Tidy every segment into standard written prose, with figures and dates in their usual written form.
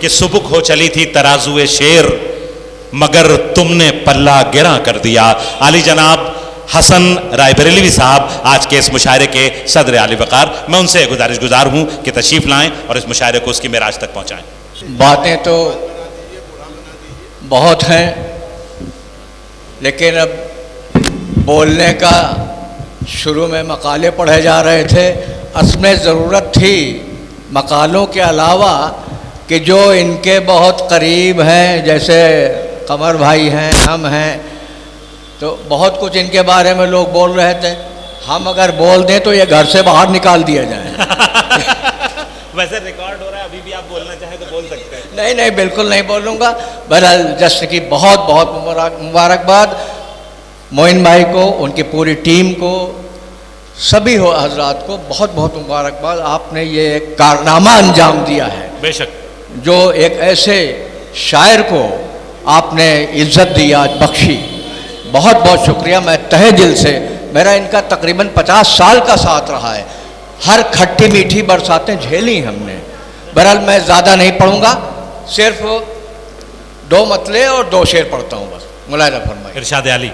कि सुबुक हो चली थी तराजुए शेर, मगर तुमने पल्ला गिरा कर दिया। आली जनाब हसन रायबरेलवी साहब आज के इस मुशायरे के सदर आली वकार, मैं उनसे गुजारिश हूं कि तशरीफ लाएं और इस मुशायरे को उसकी मेराज तक पहुंचाएं। बातें तो बहुत हैं, लेकिन अब बोलने का शुरू में मकाले पढ़े जा रहे थे। असमें ज़रूरत थी मकालों के अलावा कि जो इनके बहुत करीब हैं, जैसे कमर भाई हैं, हम हैं, तो बहुत कुछ इनके बारे में लोग बोल रहे थे। हम अगर बोल दें तो ये घर से बाहर निकाल दिया जाए। वैसे रिकॉर्ड हो रहा है, अभी भी आप बोलना चाहें तो बोल सकते हैं। नहीं नहीं, बिल्कुल नहीं बोलूँगा। बहरहाल जश्न की बहुत बहुत मुबारकबाद मोइन भाई को, उनकी पूरी टीम को, सभी हो हजरात को बहुत बहुत मुबारकबाद। आपने ये एक कारनामा अंजाम दिया है। बेशक, जो एक ऐसे शायर को आपने इज्जत दी, आज बख्शी, बहुत बहुत शुक्रिया। मैं तहे दिल से, मेरा इनका तकरीबन 50 साल का साथ रहा है। हर खट्टी मीठी बरसातें झेली हमने। बहरहाल मैं ज़्यादा नहीं पढ़ूंगा, सिर्फ 2 मतले और 2 शेर पढ़ता हूँ बस। मुलाहिजा फरमाइए। इरशाद आली।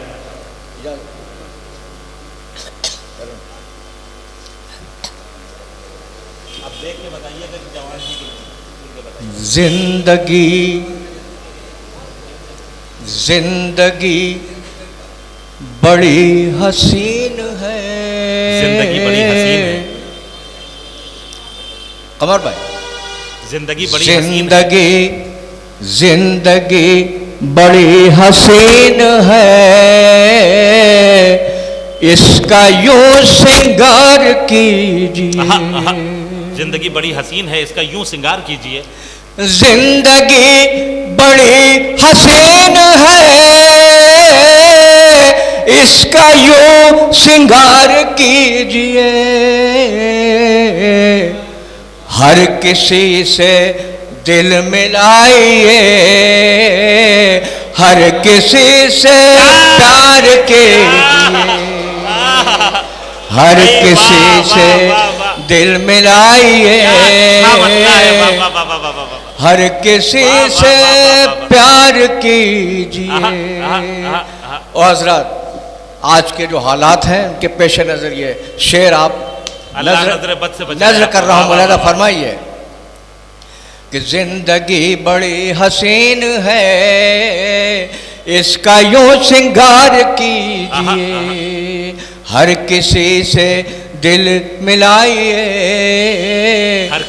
जिंदगी जिंदगी बड़ी हसीन है। जिंदगी बड़ी हसीन है। कमर भाई, जिंदगी बड़ी हसीन है। जिंदगी बड़ी हसीन है, इसका यूं श्रृंगार कीजिए। जिंदगी बड़ी हसीन है, इसका यूं श्रृंगार कीजिए। जिंदगी बड़ी हसीन है, इसका यूं श्रृंगार कीजिए। हर किसी से दिल मिलाइए, हर किसी से प्यार कीजिए। हर किसी से दिल मिलाइए, हर किसी से प्यार कीजिए। और हजरत, आज के जो हालात हैं उनके पेश नज़र ये शेर आप नजर कर रहा हूँ, मुलाहिजा फरमाइए कि जिंदगी बड़ी हसीन है, इसका यूं श्रृंगार कीजिए। हर किसी से दिल मिलाइए, हर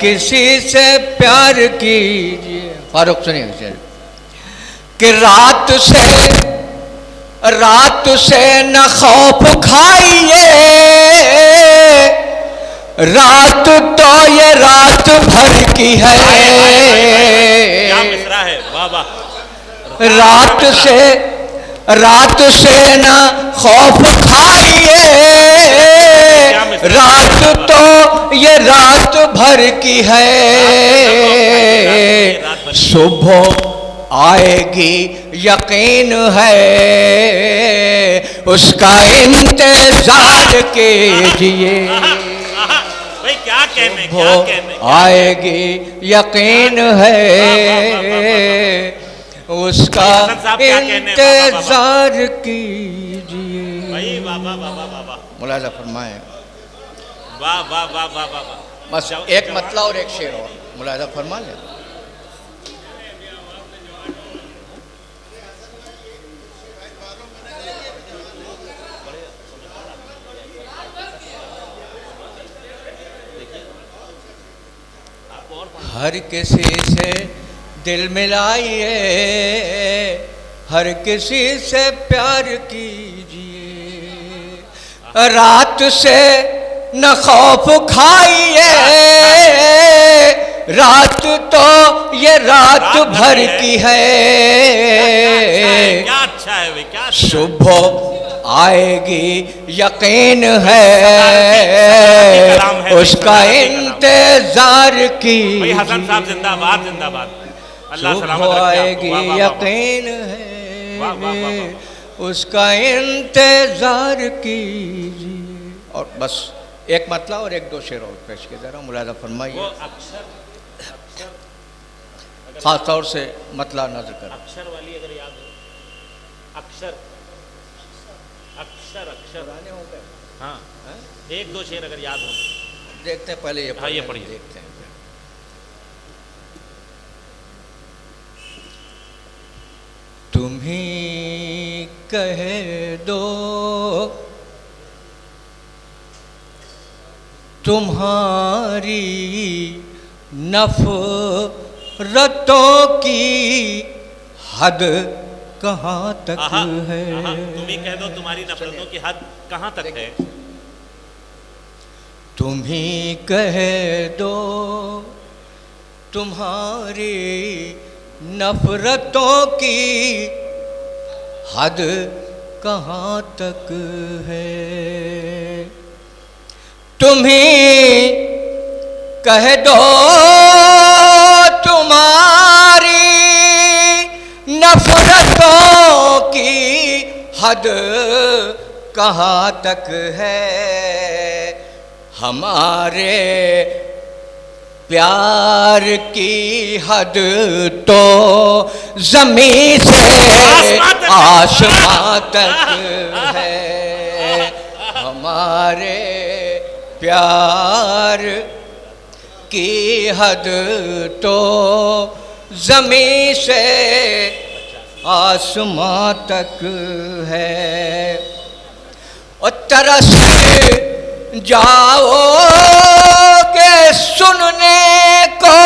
किसी से प्यार कीजिए। फारूक सुनिए कि रात से न खौफ खाइए, रात तो ये रात भर की है। क्या मिसरा है, वाह वाह। रात से न खौफ खाइए, रात तो ये रात भर की है। सुबह आएगी यकीन है, उसका इंतजार कीजिए। भाई क्या कहने, आएगी यकीन है, उसका इंतजार कीजिए। मुलाहिजा फरमाए। वाह वाह वाह वाह वाह। बस एक मतला और एक शेर और मुलाहिजा फरमा ले। हर किसी से दिल मिलाइए, हर किसी से प्यार कीजिए। रात से न खौफ खाइए, रात तो ये रात भर की है। क्या अच्छा है वे, क्या सुबह आएगी यकीन है, उसका इंतजार की। हसन साहब जिंदाबाद जिंदाबाद। अल्लाह सलामत सुबह आएगी यकीन है, उसका इंतजार कीजिए। और बस एक मतला और एक 2 शेर और पेश किया जा रहा हूँ, मुलाहिजा फरमाइए। ख़ास तौर से मतला नज़र कर। अक्षर वाली अगर याद हो, अक्षर अक्षर अक्षर हाँ, एक दो शेर अगर याद हो। देखते हैं पहले ये, हाँ ये पढ़िए। देखते हैं। तुम ही कह दो तुम्हारी नफरतों की हद कहाँ तक है। तुम ही कह दो तुम्हारी नफरतों की हद कहाँ तक है। तुम ही कह दो तुम्हारी नफरतों की हद कहाँ तक है। तुम ही कह दो तुम्हारी नफरतों की हद कहाँ तक है। हमारे प्यार की हद तो ज़मीन से आसमां तक है। हमारे प्यार की हद तो ज़मीन से आसमां तक है। और तरस जाओगे सुनने को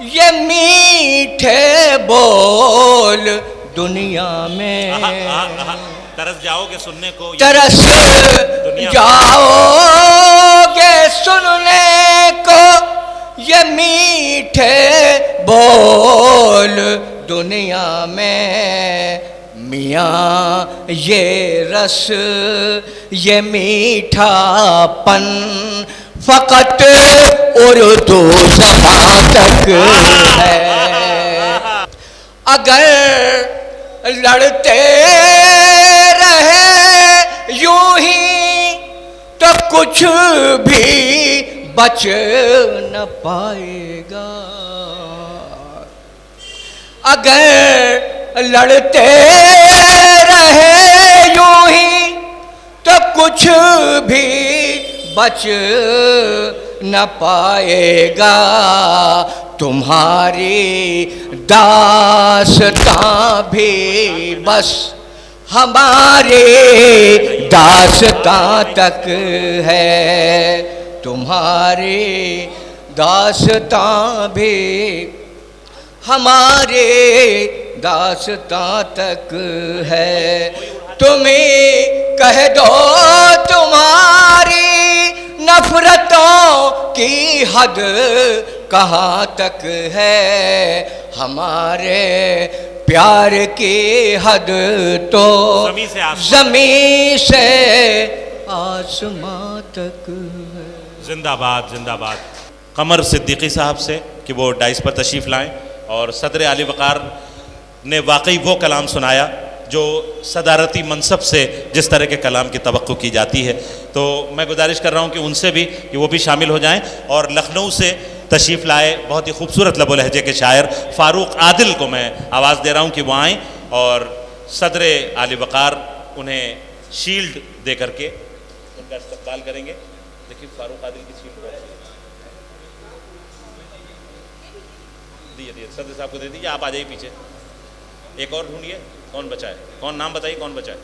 ये मीठे बोल दुनिया में। तरस जाओगे सुनने को, तरस जाओगे सुनने को ये मीठे बोल दुनिया में। मियाँ ये रस ये मीठापन फ़कत उर्दू ज़बान तक है। अगर लड़ते रहे यूं ही तो कुछ भी बच न पाएगा। अगर लड़ते रहे यूं ही तो कुछ भी बच न पाएगा। तुम्हारी दास्तां भी बस हमारे दास्तां तक है। तुम्हारी दास्तां भी हमारे दास्तां तक है। तुम्हें कह दो तुम्हारी नफरतों की हद कहाँ तक है। हमारे प्यार की हद तो ज़मीन से आसमां तक है। जिंदाबाद जिंदाबाद। कमर सिद्दीकी साहब से कि वो डाइस पर तशरीफ़ लाएं और सदर आली वक़ार ने वाकई वो कलाम सुनाया जो सदारती मनसब से जिस तरह के कलाम की तवक्को की जाती है। तो मैं गुजारिश कर रहा हूँ कि उनसे भी कि वो भी शामिल हो जाएं। और लखनऊ से तशरीफ़ लाए बहुत ही खूबसूरत लबो लहजे के शायर फ़ारूक आदिल को मैं आवाज़ दे रहा हूँ कि वो आएँ और सदर आली वक़ार उन्हें शील्ड दे करके उनका इस्तक़बाल करेंगे। देखिए फ़ारूक आदिल की शील्ड दिए सदर साहब को दे दीजिए। आप आ जाइए पीछे। एक और ढूंढिए कौन बचा है। कौन नाम बताइए कौन बचा है।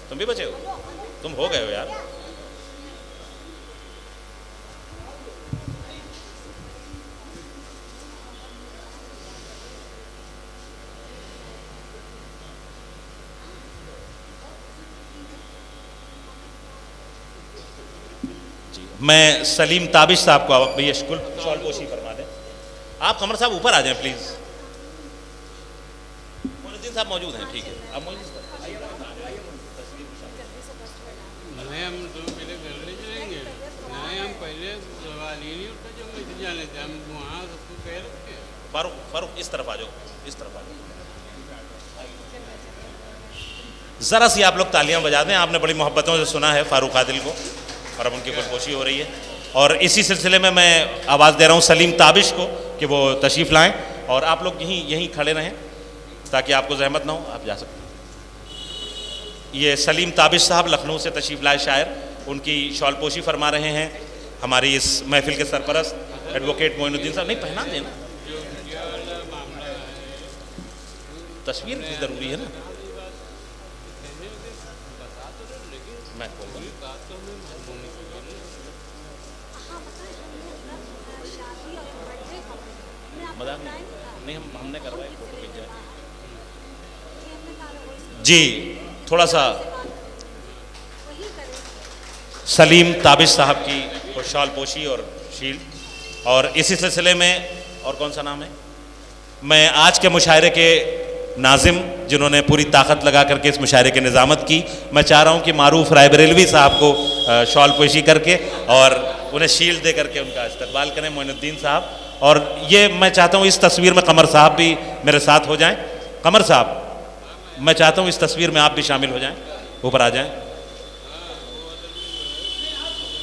तुम भी बचे हो, तुम हो गए हो यार। जी मैं सलीम ताबिश साहब को आप भैया शॉल पोशी फरमा दें। आप कमर साहब ऊपर आ जाएं प्लीज़। साहब मौजूद हैं, ठीक है आप मौजूद हम तो पहले घर ले जाएंगे। नहीं हम पहले सवाल ही नहीं उठा जो मुझे जाने थे। हम वहाँ सबको कह रखे। फारूक इस तरफ आ जाओ, इस तरफ आ जाओ। ज़रा सी आप लोग तालियां बजा दें। आपने बड़ी मोहब्बतों से सुना है फ़ारूक आदिल को और अब उनकी गुलपोशी हो रही है। और इसी सिलसिले में मैं आवाज़ दे रहा हूँ सलीम ताबिश को कि वो तशरीफ़ लाएँ और आप लोग यहीं खड़े रहें ताकि आपको जहमत ना हो, आप जा सकते हैं। ये सलीम ताबिश साहब लखनऊ से तशरीफ़ लाए शायर, उनकी शॉलपोशी फरमा रहे हैं हमारी इस महफिल के सरपरस्त एडवोकेट मोइनुद्दीन साहब। नहीं, पहना देना, तस्वीर भी ज़रूरी है ना। मैं मजाक नहीं, हमने करवाया, फोटो खींचा जी। थोड़ा सा सलीम ताबिश साहब की खुशहाल पोशी और शील्ड, और इसी सिलसिले में और कौन सा नाम है, मैं आज के मुशायरे के नाजिम जिन्होंने पूरी ताकत लगा करके इस मुशायरे की निज़ामत की, मैं चाह रहा हूँ कि मारूफ रायबरेलवी साहब को शॉल पोशी करके और उन्हें शील्ड दे करके उनका इस्तकबाल करें, मोइनुद्दीन साहब। और ये मैं चाहता हूँ इस तस्वीर में कमर साहब भी मेरे साथ हो जाएं। कमर साहब, मैं चाहता हूँ इस तस्वीर में आप भी शामिल हो जाएं, ऊपर आ जाएं,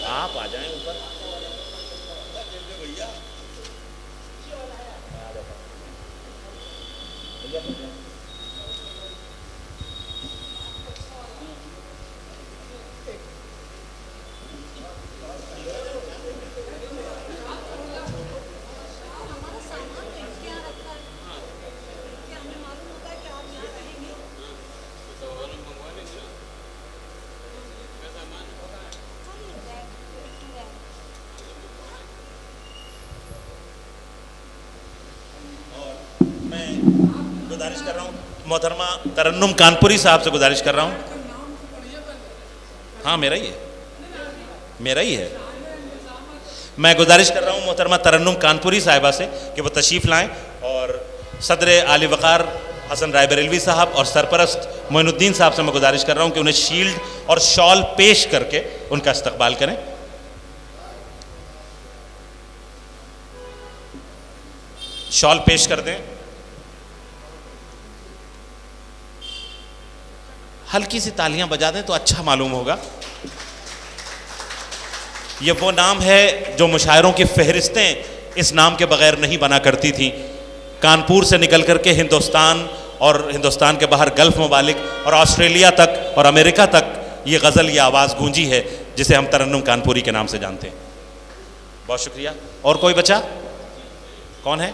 आप आ जाएं ऊपर। गुजारिश कर रहा हूँ मोहतरमा तरन्नुम कानपुरी साहब से गुजारिश कर रहा हूँ। हाँ, मेरा ही है, मेरा ही है। मैं गुजारिश कर रहा हूँ मोहतरमा तरन्नुम कानपुरी साहिबा से कि वो तशरीफ़ लाएं, और सदर आली वक़ार हसन रायबरेलवी साहब और सरपरस्त मोइनुद्दीन साहब से मैं गुजारिश कर रहा हूँ कि उन्हें शील्ड और शॉल पेश करके उनका इस्तकबाल करें। शॉल पेश कर दें। हल्की सी तालियां बजा दें तो अच्छा मालूम होगा। ये वो नाम है जो मुशायरों की फहरिस्तें इस नाम के बगैर नहीं बना करती थी। कानपुर से निकल करके हिंदुस्तान और हिंदुस्तान के बाहर गल्फ़ ममालिक और ऑस्ट्रेलिया तक और अमेरिका तक ये गज़ल, ये आवाज़ गूंजी है जिसे हम तरन्नुम कानपुरी के नाम से जानते हैं। बहुत शुक्रिया। और कोई बचा? कौन है?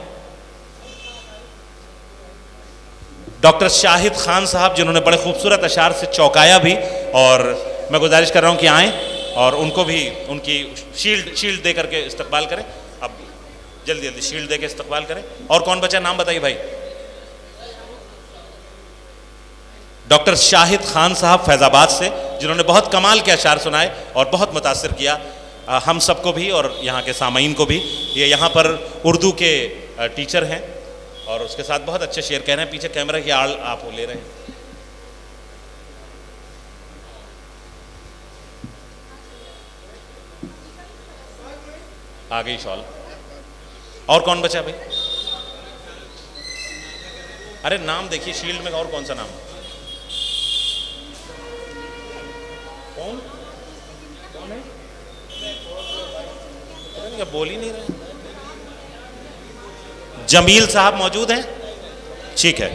डॉक्टर शाहिद खान साहब, जिन्होंने बड़े खूबसूरत अशार से चौंकाया भी, और मैं गुजारिश कर रहा हूँ कि आएँ और उनको भी उनकी शील्ड दे करके इस्तकबाल करें। अब जल्दी जल्दी शील्ड दे के इस्तकबाल करें। और कौन बचा, नाम बताइए भाई। डॉक्टर शाहिद खान साहब फैज़ाबाद से, जिन्होंने बहुत कमाल के अशार सुनाए और बहुत मुतासिर किया हम सबको भी और यहाँ के सामाईन को भी। ये यहाँ पर उर्दू के टीचर हैं और उसके साथ बहुत अच्छे शेर कह रहे हैं। पीछे कैमरा की आड़ आप ले रहे हैं। आ गई शॉल। और कौन बचा भाई? अरे नाम देखिए शील्ड में, और कौन सा नाम? कौन कौन है? क्या बोल ही नहीं रहे? जमील साहब मौजूद हैं? ठीक है।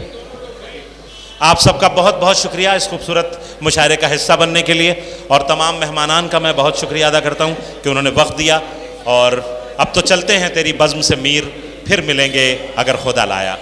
आप सबका बहुत बहुत शुक्रिया इस खूबसूरत मुशायरे का हिस्सा बनने के लिए, और तमाम मेहमानान का मैं बहुत शुक्रिया अदा करता हूं कि उन्होंने वक्त दिया। और अब तो चलते हैं तेरी बज़्म से मीर, फिर मिलेंगे अगर खुदा लाया।